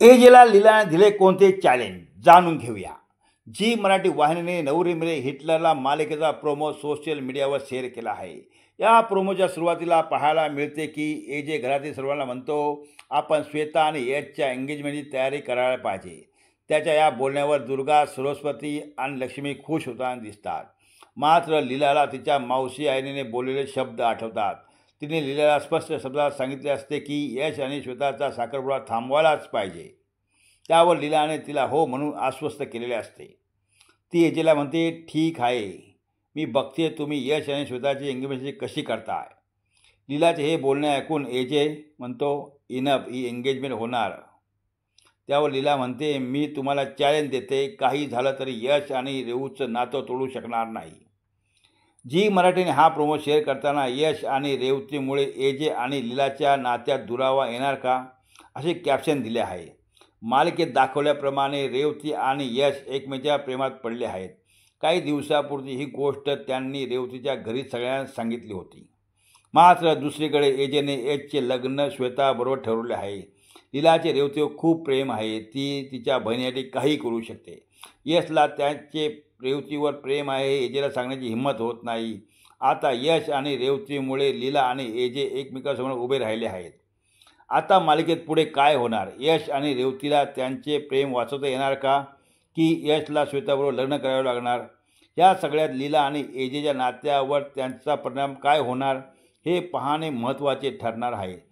एजेला लीलाने दिले कोणते चॅलेंज जाणून घेऊया. जी मराठी वाहिनीने नवरी मिळे हिटलरला मालिकेचा प्रोमो सोशल मीडियावर शेअर केला आहे. या प्रोमोच्या सुरुवातीला पाहायला मिळते की एजे घरातील सर्वांना म्हणतो, आपण श्वेता आणि यशच्या एंगेजमेंटची तयारी करायला पाहिजे. त्याच्या या बोलण्यावर दुर्गा, सरस्वती आणि लक्ष्मी खुश होताना दिसतात. मात्र लीलाला तिच्या मावशी आईने बोललेले शब्द आठवतात. तिने लीलाला स्पष्ट शब्दात सांगितले असते की यश आणि श्वेताचा साखरपुडा थांबवायलाच पाहिजे. त्यावर लीलाने तिला हो म्हणून आश्वस्त केलेले असते. ती एजेला म्हणते, ठीक आहे, मी बघते तुम्ही यश आणि श्वेताची एंगेजमेंट कशी करताय. लीलाचे हे बोलणे ऐकून एजे म्हणतो, इनफ, ही एंगेजमेंट होणार. त्यावर लीला म्हणते, मी तुम्हाला चॅलेंज देते, काही झालं तरी यश आणि रेवूचं नातं तोडू शकणार नाही. जी मराठीने हा प्रोमो शेअर करताना यश आणि रेवतीमुळे एजे आणि लीलाच्या नात्यात दुरावा येणार का, असे कॅप्शन दिले आहे. मालिकेत दाखवल्याप्रमाणे रेवती आणि यश एकमेकांच्या प्रेमात पडले आहेत. काही दिवसापूर्वी ही गोष्ट त्यांनी रेवतीच्या घरी सगळ्यांना सांगितली होती. मात्र दुसरीकडे एजेने यशचे लग्न श्वेताबरोबर ठरवले आहे. लीलाचे रेवतीवर खूप प्रेम आहे. ती तिच्या बहिणीसाठी काही करू शकते. यशला त्याचे रेवतीवर प्रेम आहे एजेला सांगण्याची हिंमत होत नाही. आता यश आणि रेवतीमुळे लीला आणि एजे एकमेकांसमोर उभे राहिले आहेत. आता मालिकेत पुढे काय होणार? यश आणि रेवतीला त्यांचे प्रेम वाचवता येणार का, की यशला श्वेताबरोबर लग्न करावे लागणार? या सगळ्यात लीला आणि एजेच्या नात्यावर त्यांचा परिणाम काय होणार हे पाहणे महत्त्वाचे ठरणार आहे.